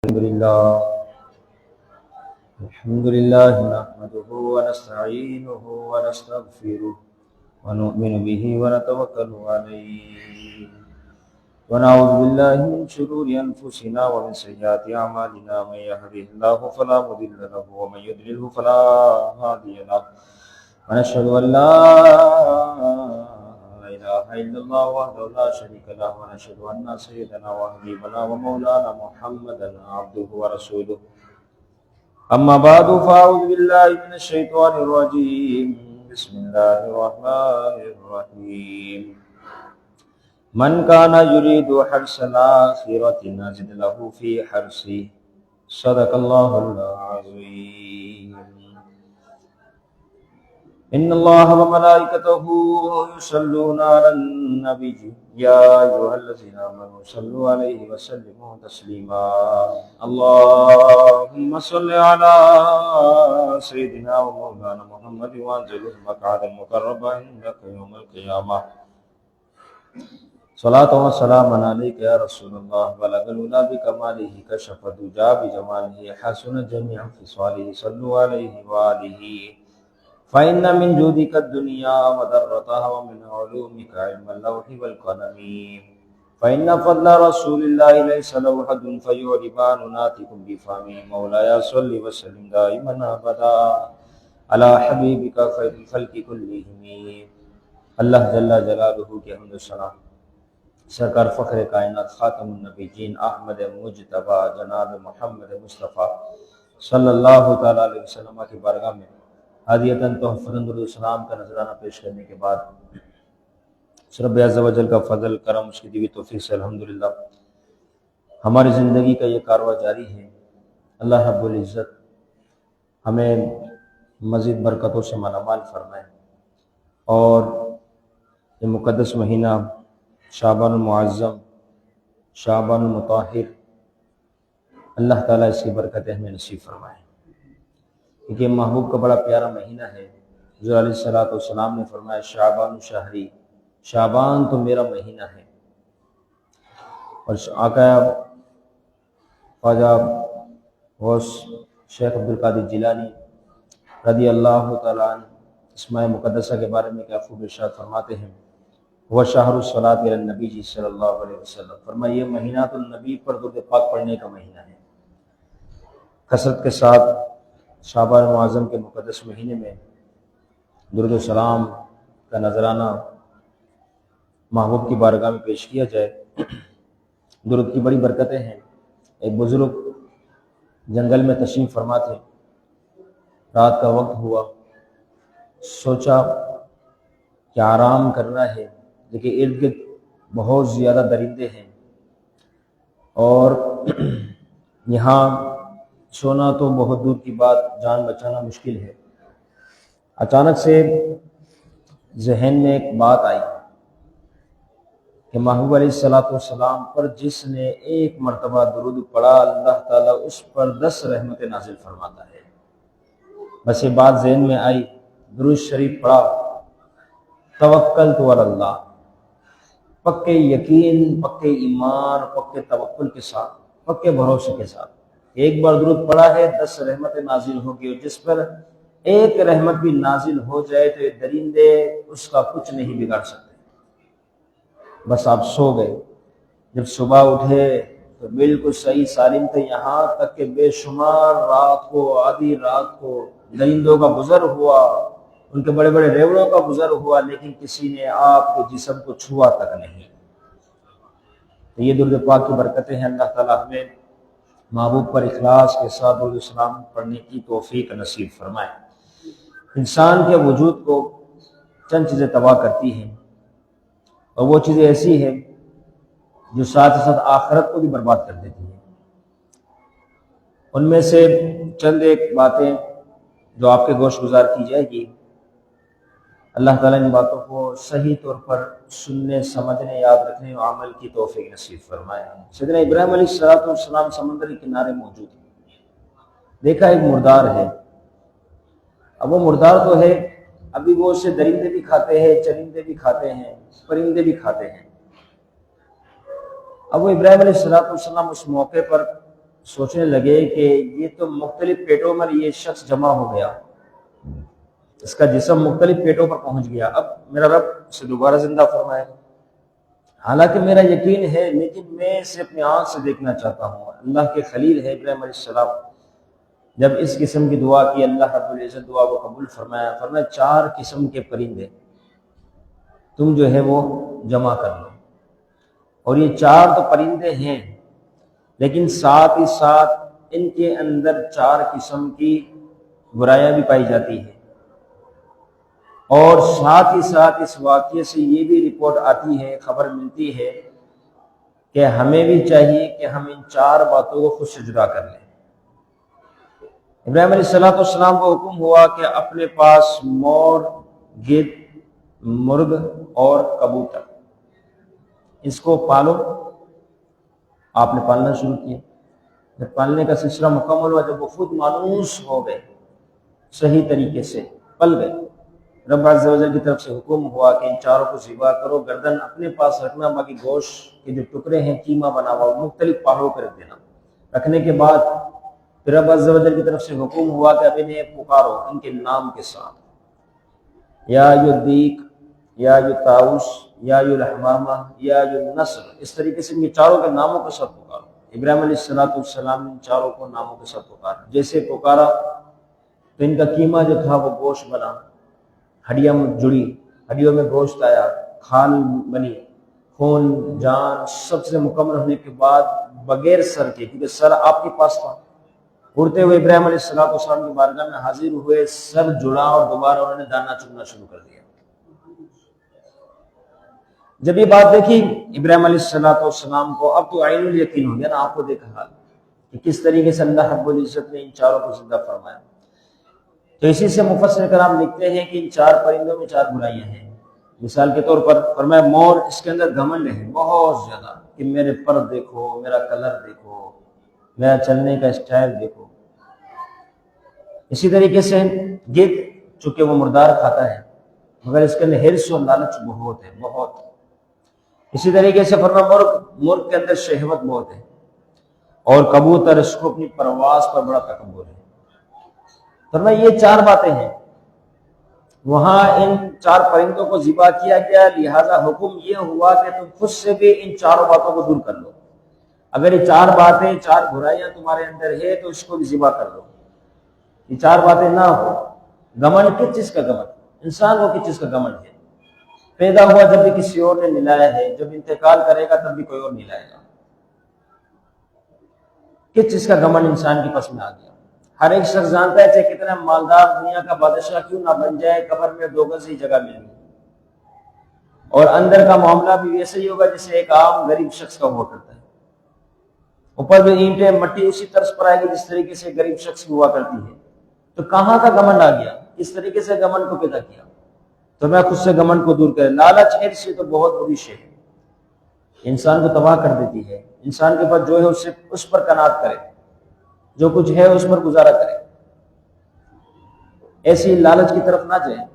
الحمد لله نحمده ونستعينه ونستغفره ونؤمن به ونتوكل عليه ونعوذ بالله من شرور أنفسنا ومن سيئات أعمالنا من يهده الله فلا مضل له ومن يضلله فلا هادي له ونشهد أن لا إله إلا الله وحده لا شريك له ونشهد أن سيدنا وحبيبنا ومولانا محمدا عبده ورسوله أما بعد فأعوذ بالله من الشيطان الرجيم بسم الله الرحمن الرحيم من كان يريد حرث الآخرة نزد له في حرثه صدق الله العظيم إن الله وملائكته يصلون على النبي يا أيها الذين آمنوا صلوا عليه وسلموا تسليما اللهم صل على سيدنا ومولانا محمد وانزله مقعدا مقربا عندك يوم القيامة صلاة وسلام عليك يا رسول الله بلغ العلا بكماله كشف الدجى بجماله حسن جميع خصاله صلوا عليه وآله فإن من جودك الدنيا وضرتها ومن علومك علم اللوح والقلم فإن فضل رسول الله ليس له حد فيعرب ناتكم بفهمه مولاي صل وسلم دائما أبدا على حبيبك خير الخلق كلهم اللہ جل جلالہ کی حمد و ثنا سرکار فخر کائنات خاتم النبیین احمد مجتبی جناب محمد مصطفیٰ صلی اللہ تعالیٰ علیہ وسلم کی بارگاہ میں ہادیتاً تحفۃً درود السلام کا نذرانہ پیش کرنے کے بعد رب عز و جل کا فضل کرم اس کی دی ہوئی توفیق سے الحمدللہ ہماری زندگی کا یہ کارواں جاری ہے۔ اللہ رب العزت ہمیں مزید برکتوں سے مالا مال فرمائے اور یہ مقدس مہینہ شعبان المعظم شعبان المطہر اللہ تعالیٰ اس کی برکتیں ہمیں نصیب فرمائے، کیونکہ محبوب کا بڑا پیارا مہینہ ہے۔ حضور علیہ السلام نے فرمایا شعبان شہری، شعبان تو میرا مہینہ ہے۔ اور آقا خواجہ غوث شیخ عبدالقادر جیلانی رضی اللہ تعالیٰ عنہ اسماء مقدسہ کے بارے میں کیا خوب ارشاد فرماتے ہیں، وہ شہر الصلاۃ علی النبی جی صلی اللہ علیہ وسلم، فرمایا یہ مہینہ تو نبی پر درود پاک پڑھنے کا مہینہ ہے۔ کثرت کے ساتھ شعبان معظم کے مقدس مہینے میں درود و سلام کا نذرانہ محبوب کی بارگاہ میں پیش کیا جائے۔ درود کی بڑی برکتیں ہیں۔ ایک بزرگ جنگل میں تشریف فرما تھے، رات کا وقت ہوا، سوچا کہ آرام کرنا ہے، لیکن ارد گرد بہت زیادہ درندے ہیں اور یہاں سونا تو بہت دور کی بات، جان بچانا مشکل ہے۔ اچانک سے ذہن میں ایک بات آئی کہ محبوب علیہ السلام پر جس نے ایک مرتبہ درود پڑھا اللہ تعالیٰ اس پر 10 رحمتیں نازل فرماتا ہے۔ بس یہ بات ذہن میں آئی، درود شریف پڑھا، توکلت علی اللہ، پکے یقین، پکے ایمان، پکے توکل کے ساتھ، پکے بھروسے کے ساتھ ایک بار درود پڑھا ہے 10 رحمتیں نازل ہوگی، اور جس پر ایک رحمت بھی نازل ہو جائے تو یہ درندے اس کا کچھ نہیں بگاڑ سکتے۔ بس آپ سو گئے، جب صبح اٹھے تو بالکل صحیح سالم تھے، یہاں تک کہ بے شمار رات کو، آدھی رات کو درندوں کا گزر ہوا، ان کے بڑے بڑے ریوڑوں کا گزر ہوا، لیکن کسی نے آپ کے جسم کو چھوا تک نہیں۔ تو یہ درود پاک کی برکتیں ہیں۔ اللہ تعالیٰ ہمیں محبوب پر اخلاص کے ساتھ درود السلام پڑھنے کی توفیق نصیب فرمائے۔ انسان کے وجود کو چند چیزیں تباہ کرتی ہیں، اور وہ چیزیں ایسی ہیں جو ساتھ ساتھ آخرت کو بھی برباد کر دیتی ہیں۔ ان میں سے چند ایک باتیں جو آپ کے گوش گزار کی جائے گی، اللہ تعالیٰ ان باتوں کو صحیح طور پر سننے، سمجھنے، یاد رکھنے اور عمل کی توفیق نصیب فرمائے۔ سیدنا ابراہیم علیہ السلام سمندر کے کنارے موجود ہیں، دیکھا ایک مردار ہے۔ اب وہ مردار تو ہے، ابھی وہ اسے درندے بھی کھاتے ہیں، چرندے بھی کھاتے ہیں، پرندے بھی کھاتے ہیں۔ اب وہ ابراہیم علیہ السلام اس موقع پر سوچنے لگے کہ یہ تو مختلف پیٹوں میں یہ شخص جمع ہو گیا، اس کا جسم مختلف پیٹوں پر پہنچ گیا، اب میرا رب اسے دوبارہ زندہ فرمائے گا۔ حالانکہ میرا یقین ہے لیکن میں اسے اپنی آنکھ سے دیکھنا چاہتا ہوں۔ اللہ کے خلیل ہے ابراہیم علیہ السلام، جب اس قسم کی دعا کی اللہ رب العزت دعا کو قبول فرمایا۔ فرمایا 4 قسم کے پرندے تم جو ہے وہ جمع کر لو، اور یہ 4 تو پرندے ہیں لیکن ساتھ ہی ساتھ ان کے اندر 4 قسم کی برائیاں بھی پائی جاتی ہیں، اور ساتھ ہی ساتھ اس واقعے سے یہ بھی رپورٹ آتی ہے، خبر ملتی ہے کہ ہمیں بھی چاہیے کہ ہم ان 4 باتوں کو خود سے جدا کر لیں۔ ابراہیم علیہ السلام کو حکم ہوا کہ اپنے پاس مور، گدھ، مرغ اور کبوتر، اس کو پالو۔ آپ نے پالنا شروع کیا، جب پالنے کا سلسلہ مکمل ہوا، جب وہ خود مانوس ہو گئے، صحیح طریقے سے پل گئے، رب عز و جل کی طرف سے حکم ہوا کہ ان 4 کو ذبح کرو، گردن اپنے پاس رکھنا، باقی گوشت کے جو ٹکڑے ہیں قیمہ بنا ہوا مختلف پہاڑوں پر رکھ دینا۔ رکھنے کے بعد پھر رب عز و جل کی طرف سے حکم ہوا کہ اب انہیں پکارو ان کے نام کے ساتھ، یا یدیک، یا یطاؤس، یا الحمامہ، یا النصر، اس طریقے سے ان کے 4 کے ناموں کے ساتھ پکارو۔ ابراہیم علیہ السلام نے ان 4 کو ناموں کے ساتھ پکارا، جیسے پکارا تو ان کا قیمہ جو تھا وہ گوشت بنا، ہڈیاں جڑی، ہڈیوں میں گوشت آیا، کھال بنی، خون جان سب سے مکمل ہونے کے بعد بغیر سر کے، کیونکہ سر آپ کے پاس تھا، اڑتے ہوئے ابراہیم علیہ السلام کی بارگاہ میں حاضر ہوئے، سر جڑا اور دوبارہ انہوں نے دانا چگنا شروع کر دیا۔ جب یہ بات دیکھی ابراہیم علیہ السلام کو، اب تو عین الیقین ہو گیا نا، آپ کو دیکھا حال کہ کس طریقے سے اللہ رب العزت نے ان 4 کو زندہ فرمایا۔ تو اسی سے مفسر کرام لکھتے ہیں کہ ان 4 پرندوں میں 4 برائیاں ہیں۔ مثال کے طور پر فرمایا مور، اس کے اندر گھمنڈ ہے بہت زیادہ کہ میرے پر دیکھو، میرا کلر دیکھو، میرا چلنے کا اسٹائل دیکھو۔ اسی طریقے سے گدھ، چونکہ وہ مردار کھاتا ہے مگر اس کے اندر حرص اور لالچ بہت ہے، بہت۔ اسی طریقے سے فرمایا مرغ کے اندر شہوت بہت ہے، اور کبوتر، اس کو اپنی پرواز پر بڑا تکبر ہے۔ فرمایا یہ 4 باتیں ہیں، وہاں ان 4 پرندوں کو ذبح کیا گیا، لہذا حکم یہ ہوا کہ تم خود سے بھی ان 4 باتوں کو دور کر لو۔ اگر یہ 4 باتیں، 4 برائیاں تمہارے اندر ہے تو اس کو بھی ذبح کر لو، یہ 4 باتیں نہ ہو۔ گمنڈ، کس چیز کا گمنڈ؟ انسان کو کس چیز کا گمنڈ ہے؟ پیدا ہوا جب بھی کسی اور نے نلایا ہے، جب انتقال کرے گا تب بھی کوئی اور نلائے گا۔ کس چیز کا گمنڈ انسان کے پاس میں آ گیا؟ ہر ایک شخص جانتا ہے چاہے کتنا مالدار دنیا کا بادشاہ کیوں نہ بن جائے، قبر میں 2 گز ہی جگہ ملے گی، اور اندر کا معاملہ بھی ویسے ہی ہوگا جیسے ایک عام غریب شخص کا ہوا کرتا ہے۔ اوپر جو اینٹیں مٹی اسی طرز پر آئے گی جس طریقے سے غریب شخص کی ہوا کرتی ہے۔ تو کہاں کا گمنڈ آ گیا؟ اس طریقے سے گمنڈ کو پیدا کیا۔ تو میں خود سے گمنڈ کو دور کرے۔ لالچ حرص سے تو بہت بری شے ہے، انسان کو تباہ کر دیتی ہے۔ انسان کے پاس جو ہے اس پر قناعت کرے، جو کچھ ہے اس پر گزارا کرے، ایسی لالچ کی طرف نہ جائے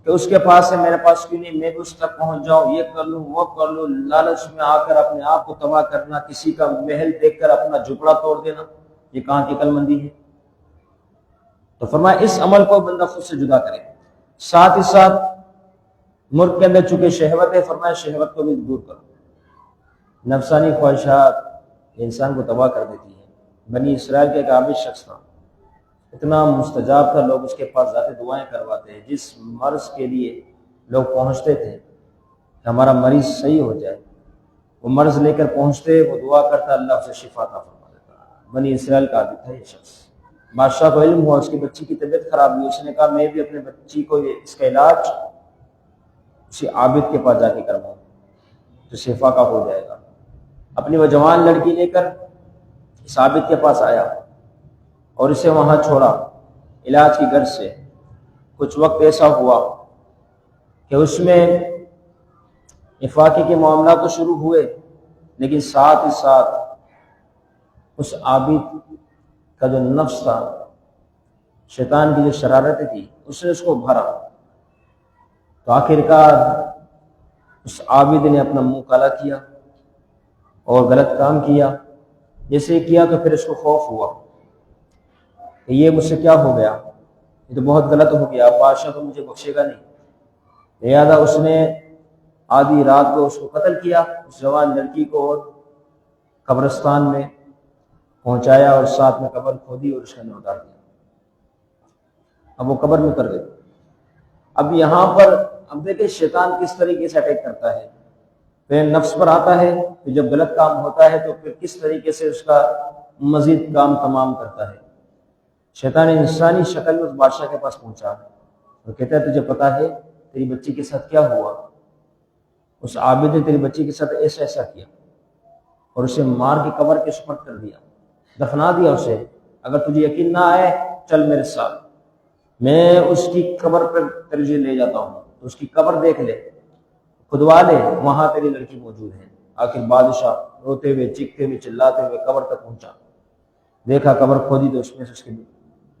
کہ اس کے پاس ہے میرے پاس کیوں نہیں، میں بھی اس تک پہنچ جاؤں، یہ کر لوں وہ کر لوں۔ لالچ میں آ کر اپنے آپ کو تباہ کرنا، کسی کا محل دیکھ کر اپنا جھپڑا توڑ دینا، یہ کہاں کی عقل مندی ہے؟ تو فرمایا اس عمل کو بندہ خود سے جدا کرے۔ ساتھ ہی ساتھ مرغ کے اندر چونکہ شہوت ہے، فرمایا شہوت کو بھی دور کرو۔ نفسانی خواہشات انسان کو تباہ کر دیتی ہے۔ بنی اسرائیل کا ایک عابد شخص تھا، اتنا مستجاب تھا، لوگ اس کے پاس ذاتی دعائیں کرواتے ہیں۔ جس مرض کے لیے لوگ پہنچتے تھے کہ ہمارا مریض صحیح ہو جائے، وہ مرض لے کر پہنچتے، وہ دعا کرتا، اللہ اسے شفا عطا فرما دیتا۔ بنی اسرائیل کا عابد تھا یہ شخص۔ بادشاہ کو علم ہوا اس کی بچی کی طبیعت خراب ہوئی، اس نے کہا میں بھی اپنے بچی کو اس کا علاج اسی عابد کے پاس جا کے کرواؤں تو شفا کا ہو جائے گا۔ اپنی وہ جوان لڑکی لے کر اس عابد کے پاس آیا اور اسے وہاں چھوڑا علاج کی غرض سے۔ کچھ وقت ایسا ہوا کہ اس میں افاقے کے معاملات تو شروع ہوئے، لیکن ساتھ ہی ساتھ اس عابد کا جو نفس تھا، شیطان کی جو شرارتیں تھی، اس نے اس کو بھرا۔ تو آخرکار اس عابد نے اپنا منہ کالا کیا اور غلط کام کیا، جیسے کیا تو پھر اس کو خوف ہوا کہ یہ مجھ سے کیا ہو گیا، یہ تو بہت غلط ہو گیا، بادشاہ تو مجھے بخشے گا نہیں، لہذا اس نے آدھی رات کو اس کو قتل کیا، اس جوان لڑکی کو، اور قبرستان میں پہنچایا اور ساتھ میں قبر کھودی اور اس کے اندر اتار دیا۔ اب وہ قبر میں کر گئے۔ اب یہاں پر اب دیکھیں شیطان کس طریقے سے اٹیک کرتا ہے، پھر نفس پر آتا ہے، پھر جب غلط کام ہوتا ہے تو پھر کس طریقے سے اس کا مزید کام تمام کرتا ہے۔ شیطان انسانی شکل میں اس بادشاہ کے پاس پہنچا اور کہتا ہے تجھے پتا ہے تیری بچی کے ساتھ کیا ہوا؟ اس عابد نے تیری بچی کے ساتھ ایسا ایسا کیا اور اسے مار کے قبر کے سپرد کر دیا، دفنا دیا اسے۔ اگر تجھے یقین نہ آئے چل میرے ساتھ، میں اس کی قبر پر تجھے لے جاتا ہوں، تو اس کی قبر دیکھ لے، کھدوا لے، وہاں تیری لڑکی موجود ہے۔ آخر بادشاہ روتے ہوئے چیختے ہوئے چلاتے ہوئے قبر تک پہنچا، دیکھا قبر کھودی تو اس میں سے اس کی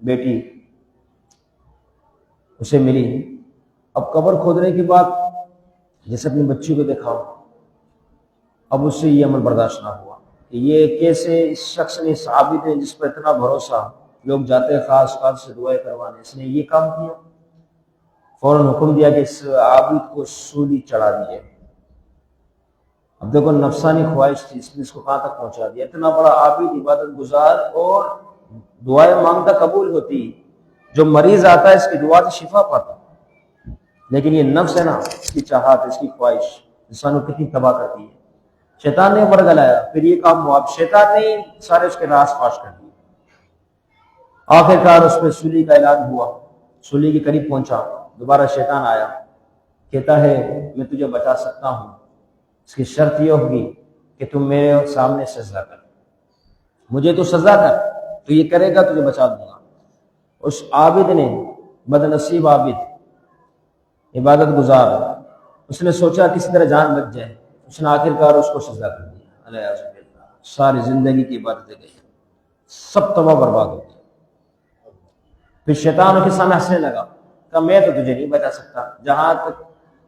بیٹی اسے ملی۔ اب قبر کھودنے کے بعد جیسے اپنی بچی کو دیکھا، اب اس سے یہ عمل برداشت نہ ہوا کہ یہ کیسے اس شخص نے، اس عابد نے جس پر اتنا بھروسہ، لوگ جاتے ہیں خاص خاص سے دعائیں کروانے، اس نے یہ کام کیا۔ فوراً حکم دیا کہ اس عابد کو سولی چڑھا دیجیے۔ اب دیکھو نفسانی خواہش تھی، اس نے اس کو کہاں تک پہنچا دیا۔ اتنا بڑا عابد، عبادت گزار، اور دعائیں مانگتا قبول ہوتی، جو مریض آتا ہے اس کی دعا سے شفا پاتا، لیکن یہ نفس ہے نا، اس کی چاہت، اس کی خواہش انسان کو کتنی تباہ کرتی ہے۔ شیطان نے برگلایا، پھر یہ کام ہوا، اب شیطان نے سارے اس کے راز فاش کر دیے۔ آخر کار اس پہ سولی کا اعلان ہوا، سولی کے قریب پہنچا، دوبارہ شیطان آیا، کہتا ہے میں تجھے بچا سکتا ہوں، اس کی شرط یہ ہوگی کہ تم میرے سامنے سجدہ کر، مجھے تو سجدہ کر، تو یہ کرے گا تجھے بچا دوں گا۔ اس عابد نے، بدنصیب عابد، عبادت گزار، اس نے سوچا کسی طرح جان بچ جائے، اس نے آخر کار اس کو سجدہ کر دیا۔ الیاذ باللہ، ساری زندگی کی عبادتیں گئی، سب تباہ برباد ہو گیا۔ پھر شیطان اس کے سامنے ہنسنے لگا، کہ میں تو تجھے نہیں بچا سکتا، جہاں تک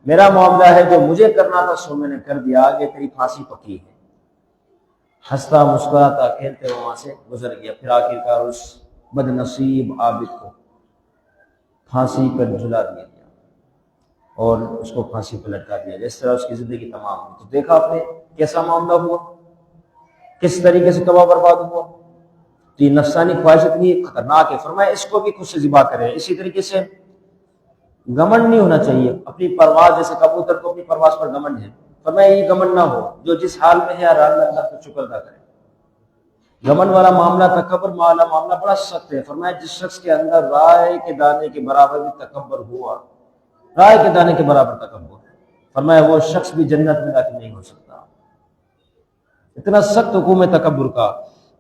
میرا معاملہ ہے جو مجھے کرنا تھا سو میں نے کر دیا، آگے تیری پھانسی پکی ہے۔ ہنستا مسکراتا کھیلتے وہاں سے گزر گیا۔ پھر آخر کار اس بد نصیب عابد کو پھانسی پر جھلا دیا گیا اور اس کو پھانسی پر لٹکا دیا گیا۔ اس طرح اس کی زندگی تمام ہوئی۔ تو دیکھا آپ نے کیسا معاملہ ہوا، کس طریقے سے تباہ برباد ہوا۔ تو یہ نفسانی خواہش اتنی خطرناک ہے، فرمایا اس کو بھی خود سے ذبح کرے۔ اسی طریقے سے گمنڈ نہیں ہونا چاہیے اپنی پرواز، جیسے کبوتر کو اپنی پرواز پر گمنڈ ہے، فرمایا یہ گمنڈ نہ ہو، جو جس حال میں ہے ہر حال میں اللہ کا شکر ادا کرے۔ گمنڈ والا معاملہ، تکبر والا معاملہ بڑا سخت ہے۔ فرمایا جس شخص کے اندر رائے کے دانے کے برابر بھی تکبر ہوا، رائے کے دانے کے برابر تکبر، فرمایا وہ شخص بھی جنت میں داخل نہیں ہو سکتا۔ اتنا سخت حکم ہے تکبر کا۔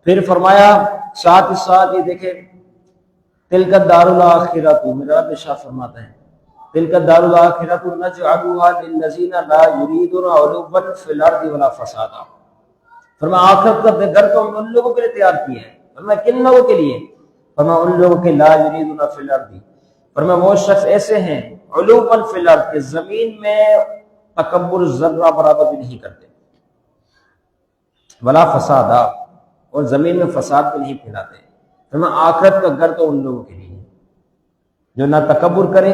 پھر فرمایا ساتھ ہی ساتھ یہ دیکھیں، تلک الدار الاخرۃ، میرا رب ارشاد فرماتا ہے تلک الدار الاخرۃ نجعلها للذین لا یریدون علوا فی الارض ولا فسادا۔ فرمایا آخرت کا گھر تو ہم ان لوگوں کے لیے تیار کیا ہے۔ فرمایا کن لوگوں کے لیے؟ فرمایا ان لوگوں کے لا یریدون فی الارض، فرمایا وہ شخص ایسے ہیں علوا فی الارض، کہ زمین میں تکبر ذرہ برابر بھی نہیں کرتے، ولا فسادا، اور زمین میں فساد بھی نہیں پھیلاتے۔ فرمایا آخرت کا گھر تو ان لوگوں کے لیے جو نہ تکبر کرے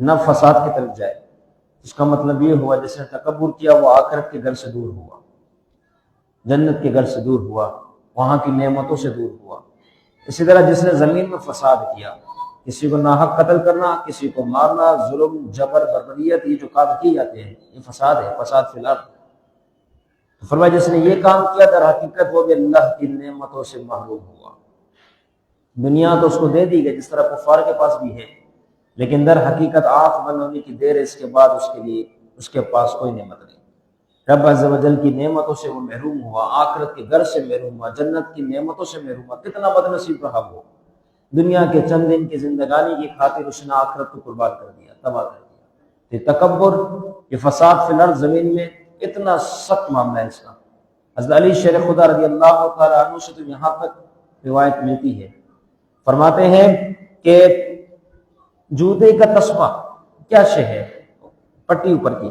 نہ فساد کی طرف جائے۔ اس کا مطلب یہ ہوا جس نے تکبر کیا وہ آخرت کے گھر سے دور ہوا، جنت کے گھر سے دور ہوا، وہاں کی نعمتوں سے دور ہوا۔ اسی طرح جس نے زمین میں فساد کیا، کسی کو ناحق قتل کرنا، کسی کو مارنا، ظلم، جبر، بربریت، یہ جو کام کیے جاتے ہیں یہ فساد ہے، فساد فی الارض۔ فرمایا جس نے یہ کام کیا در حقیقت وہ بھی اللہ کی نعمتوں سے محروم ہوا۔ دنیا تو اس کو دے دی گئی جس طرح کفار کے پاس بھی ہے، لیکن در حقیقت آنکھ بند ہونے کی دیر ہے، اس کے بعد اس کے لیے اس کے پاس کوئی نعمت نہیں۔ رب عز و جل کی نعمتوں سے وہ محروم ہوا، آخرت کے گھر سے محروم ہوا، جنت کی نعمتوں سے محروم ہوا۔ کتنا بد نصیب رہا وہ، دنیا کے چند دن کی زندگانی کی خاطر اس نے آخرت کو قربان کر دیا، تباہ کر دیا۔ یہ تکبر، یہ فساد فی الارض، زمین میں اتنا سخت معاملہ ہے اس کا۔ حضرت علی شیر خدا رضی اللہ تعالیٰ عنہ سے تو یہاں تک روایت ملتی ہے، فرماتے ہیں کہ جوتے کا تسمہ کیا شے ہے، پٹی اوپر کی،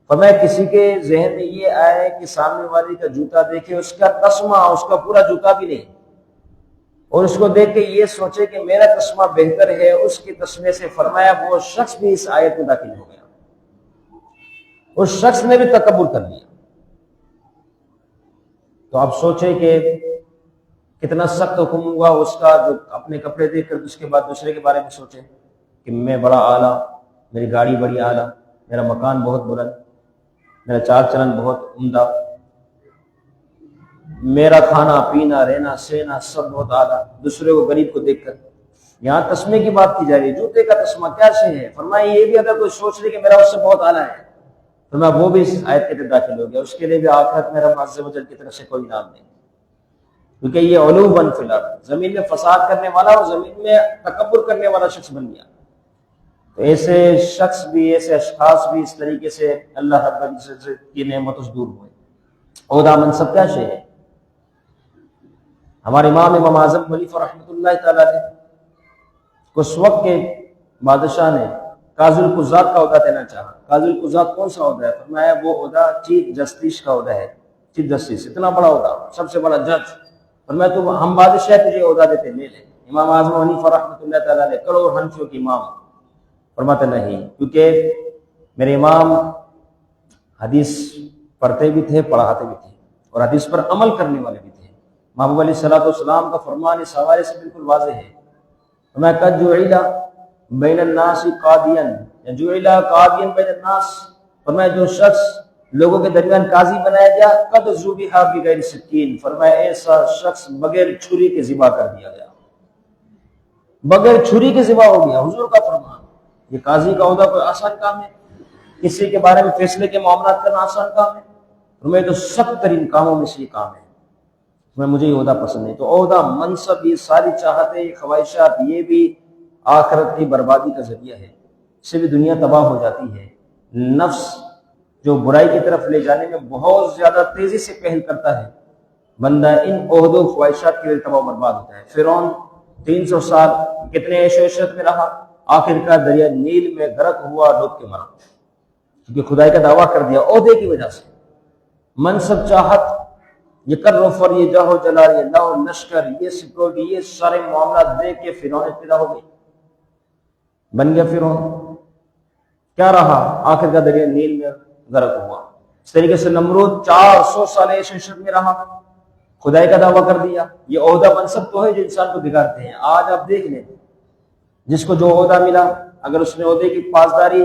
فرمایا کسی کے ذہن میں یہ آئے کہ سامنے والے کا جوتا دیکھے اس کا تسمہ اس کا پورا جوتا بھی نہیں، اور اس کو دیکھ کے یہ سوچے کہ میرا تسمہ بہتر ہے اس کے تسمے سے، فرمایا وہ شخص بھی اس آیت میں داخل ہو گیا، اس شخص نے بھی تکبر کر لیا۔ تو آپ سوچیں کہ کتنا سخت حکم ہوا اس کا، جو اپنے کپڑے دیکھ کر اس کے بعد دوسرے کے بارے میں سوچے کہ میں بڑا اعلیٰ، میری گاڑی بڑی اعلیٰ، میرا مکان بہت بلند، میرا چال چلن بہت عمدہ، میرا کھانا پینا رہنا سہنا سب بہت اعلیٰ، دوسرے کو غریب کو دیکھ کر۔ یہاں تسمے کی بات کی جا رہی ہے، جوتے کا تسمہ کیا شے ہے؟ فرمایا یہ بھی اگر کوئی سوچ لے کہ میرا اس سے بہت اعلیٰ ہے، فرمایا وہ بھی اس آیت کے تحت داخل ہو گیا، اس کے لیے بھی آخرت میں رب عز و جل کی طرف سے کوئی انعام نہیں، کیونکہ یہ علو فی الارض، زمین میں فساد کرنے والا اور زمین میں تکبر کرنے والا شخص بن گیا۔ تو ایسے شخص بھی، ایسے اشخاص بھی اس طریقے سے اللہ رب العزت کی نعمتوں سے دور ہوئے۔ عہدہ منصب کیا شے ہے؟ ہمارے امام اعظم حنیفہ رحمۃ اللہ تعالی علیہ کو اس وقت کے بادشاہ نے قاضی القضات کا عہدہ دینا چاہا۔ قاضی القضات کون سا عہدہ ہے؟ فرمایا وہ عہدہ چیف جسٹس کا عہدہ ہے، چیف جسٹس، اتنا بڑا عہدہ، سب سے بڑا جج۔ فرمایا تو ہم بادشاہ تجھے عہدہ دیتے، لے لے۔ امام اعظم حنیفہ رحمۃ اللہ تعالی علیہ کروڑ حنفیوں کے امام، فرماتے نہیں، کیونکہ میرے امام حدیث پڑھتے بھی تھے، پڑھاتے بھی تھے، اور حدیث پر عمل کرنے والے بھی تھے۔ محبوب علیہ الصلوۃ والسلام کا فرمان اس حوالے سے بالکل واضح ہے، فرمایا قد جعل بین الناس قاضیا، جعل قاضیا بین الناس، فرمایا جو شخص لوگوں کے درمیان قاضی بنایا گیا، قد ذبح بغیر سکین، فرمایا ایسا شخص بغیر چھری کے ذبح کر دیا گیا، بغیر چھری کے ذبح ہو گیا، حضور کا فرمان۔ یہ قاضی کا عہدہ کوئی آسان کام ہے؟ کسی کے بارے میں فیصلے کے معاملات کرنا آسان کام ہے؟ فرمایا تو سخت ترین کاموں میں سے یہ کام ہے، مجھے یہ عہدہ پسند نہیں۔ تو عہدہ منصب، یہ ساری چاہتیں، یہ خواہشات، یہ بھی آخرت کی بربادی کا ذریعہ ہے، اس سے بھی دنیا تباہ ہو جاتی ہے۔ نفس جو برائی کی طرف لے جانے میں بہت زیادہ تیزی سے پہل کرتا ہے، بندہ ان عہدوں خواہشات کے لیے تباہ و برباد ہوتا ہے۔ فرعون 300 سال کتنے عیش و عشرت میں رہا، آخر کا دریا نیل میں غرق ہوا، ڈوب کے مرا، کیونکہ خدائی کا دعویٰ کر دیا عہدے کی وجہ سے۔ منصب چاہت، یہ کر رفر، یہ جاہو جلال، یہ لاؤ لشکر، یہ سیکورٹی، یہ سارے معاملات دیکھ کے فرعون پیدا ہو گئی، بن گیا فرعون۔ کیا رہا؟ آخر کا دریا نیل میں غرق ہوا۔ اس طریقے سے نمرود 400 سال عیش و عشرت میں رہا، خدائی کا دعویٰ کر دیا۔ یہ عہدہ منصب تو ہے جو انسان کو بگاڑتے ہیں۔ آج آپ دیکھ لیں، جس کو جو عہدہ ملا، اگر اس نے عہدے کی پاسداری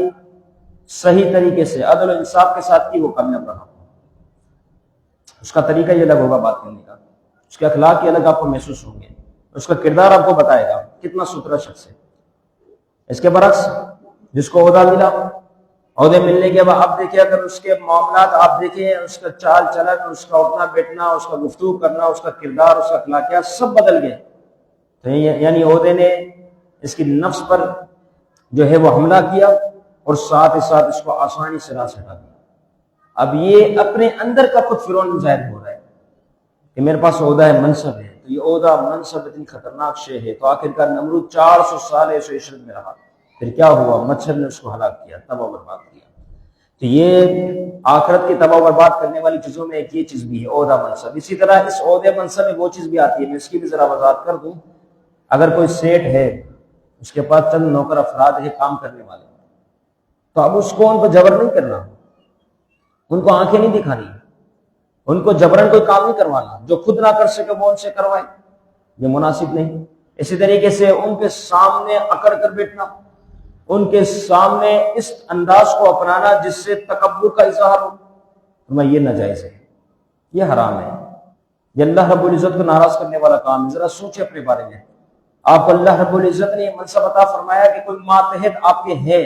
صحیح طریقے سے عدل و انصاف کے ساتھ کی، وہ کامیاب رہا۔ اس کا طریقہ یہ الگ ہوگا بات کرنے کا، اس کے اخلاق یہ الگ آپ کو محسوس ہوں گے، اس کا کردار آپ کو بتائے گا کتنا ستھرا شخص ہے۔ اس کے برعکس جس کو عہدہ ملا، عہدے ملنے کے بعد آپ دیکھیں، اگر اس کے معاملات آپ دیکھیں، اس کا چال چلن، اس کا اٹھنا بیٹھنا، اس کا گفتگو کرنا، اس کا کردار، اس کا اخلاقیات سب بدل گئے۔ تو یعنی عہدے نے اس کی نفس پر جو ہے وہ حملہ کیا، اور ساتھ ہی ساتھ اس کو آسانی سے راہ سے ہٹا دیا۔ اب یہ اپنے اندر کا خود فرعون ظاہر ہو رہا ہے کہ میرے پاس عہدہ ہے، منصب ہے، تو یہ عہدہ منصب اتنی خطرناک شے ہے۔ تو آخرکار نمرود 400 سال عیش و عشرت میں رہا، پھر کیا ہوا؟ مچھر نے اس کو ہلاک کیا، تباہ و برباد کیا۔ تو یہ آخرت کی تباہ و برباد کرنے والی چیزوں میں ایک یہ چیز بھی ہے، عہدہ منصب۔ اسی طرح اس عہدے منصب میں وہ چیز بھی آتی ہے، میں اس کی بھی ذرا وضاحت کر دوں۔ اگر کوئی سیٹ ہے، اس کے پاس چند نوکر افراد ہیں کام کرنے والے، تو اب اس کو ان کو جبر نہیں کرنا، ان کو آنکھیں نہیں دکھانی، ان کو جبرن کوئی کام نہیں کروانا، جو خود نہ کر سکے وہ ان سے کروائے، یہ مناسب نہیں۔ اسی طریقے سے ان کے سامنے اکڑ کر بیٹھنا، ان کے سامنے اس انداز کو اپنانا جس سے تکبر کا اظہار ہو، یہ ناجائز ہے، یہ حرام ہے، یہ اللہ رب العزت کو ناراض کرنے والا کام ہے۔ ذرا سوچیں اپنے بارے میں، آپ کو اللہ رب العزت نے منصب عطا فرمایا کہ کوئی ماتحت آپ کے ہے،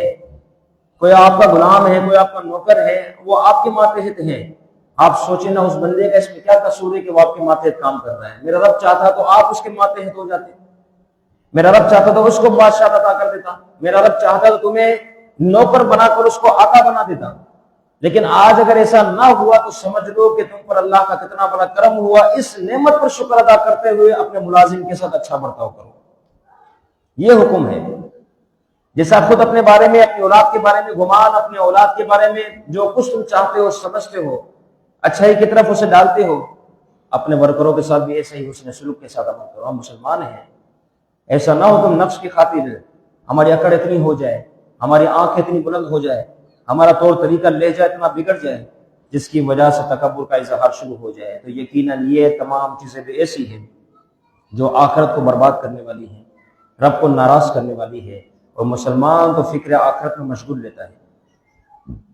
کوئی آپ کا غلام ہے، کوئی آپ کا نوکر ہے، وہ آپ کے ماتحت ہے۔ آپ سوچیں نا اس بندے کا اس میں کیا قصور ہے کہ وہ آپ کے ماتحت کام کر رہا ہے۔ میرا رب چاہتا تو آپ اس کے ماتحت ہو جاتے، میرا رب چاہتا تو اس کو بادشاہ عطا کر دیتا، میرا رب چاہتا تو تمہیں نوکر بنا کر اس کو آقا بنا دیتا۔ لیکن آج اگر ایسا نہ ہوا تو سمجھ لو کہ تم پر اللہ کا کتنا بڑا کرم ہوا۔ اس نعمت پر شکر ادا کرتے ہوئے اپنے ملازم کے ساتھ اچھا برتاؤ کرو، یہ حکم ہے۔ جیسا خود اپنے بارے میں، اپنی اولاد کے بارے میں گمان، اپنے اولاد کے بارے میں جو کچھ تم چاہتے ہو، سمجھتے ہو، اچھائی کی طرف اسے ڈالتے ہو، اپنے ورکروں کے ساتھ بھی ایسے ہی حسن سلوک کے ساتھ عمل کرو۔ ہم مسلمان ہیں، ایسا نہ ہو تم نفس کی خاطر ہماری اکڑ اتنی ہو جائے، ہماری آنکھ اتنی بلند ہو جائے، ہمارا طور طریقہ لے جائے اتنا بگڑ جائے، جس کی وجہ سے تکبر کا اظہار شروع ہو جائے۔ تو یقیناً یہ تمام چیزیں بھی ایسی ہیں جو آخرت کو برباد کرنے والی ہیں، رب کو ناراض کرنے والی ہے، اور مسلمان تو فکر آخرت میں مشغول لیتا ہے۔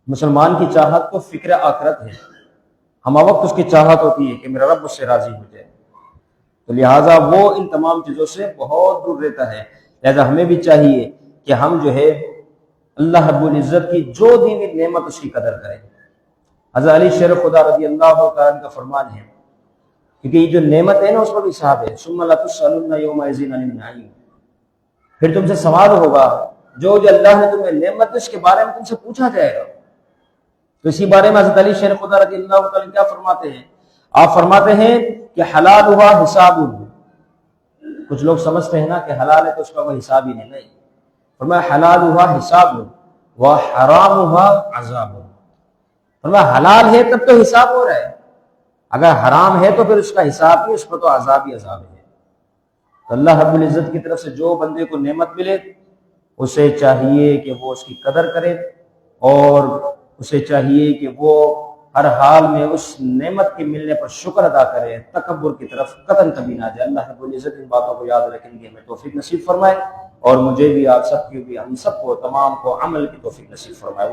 مسلمان کی چاہت تو فکر آخرت ہے، ہم وقت اس کی چاہت ہوتی ہے کہ میرا رب مجھ سے راضی ہو جائے، تو لہٰذا وہ ان تمام چیزوں سے بہت دور رہتا ہے۔ لہٰذا ہمیں بھی چاہیے کہ ہم جو ہے اللہ رب العزت کی جو دی ہوئی نعمت اس کی قدر کریں۔ حضرت علی شیر خدا رضی اللہ تعالیٰ عنہ کا فرمان ہے، کیونکہ یہ جو نعمت ہے نا اس پر بھی حساب ہے، ثم لتسألن یومئذ عن النعیم، پھر تم سے سوال ہوگا، جو اللہ نے تمہیں نعمت اس کے بارے میں تم سے پوچھا جائے گا۔ تو اسی بارے میں حضرت علی شیر خدا رضی اللہ تعالیٰ کیا فرماتے ہیں؟ آپ فرماتے ہیں کہ حلال ہوا حساب، کچھ لوگ سمجھتے ہیں نا کہ حلال ہے تو اس کا کوئی حساب ہی نہیں، فرمایا حلال ہوا حساب و حرام ہوا عذاب۔ فرمایا حلال ہے تب تو حساب ہو رہا ہے، اگر حرام ہے تو پھر اس کا حساب نہیں، اس پر تو عذاب ہی عذاب ہے۔ تو اللہ رب العزت کی طرف سے جو بندے کو نعمت ملے اسے چاہیے کہ وہ اس کی قدر کرے، اور اسے چاہیے کہ وہ ہر حال میں اس نعمت کے ملنے پر شکر ادا کرے، تکبر کی طرف قطعاً کبھی نہ جائے۔ اللہ رب العزت ان باتوں کو یاد رکھیں گے، ہمیں توفیق نصیب فرمائے، اور مجھے بھی، آپ سب کی بھی، ہم سب کو، تمام کو عمل کی توفیق نصیب فرمائے۔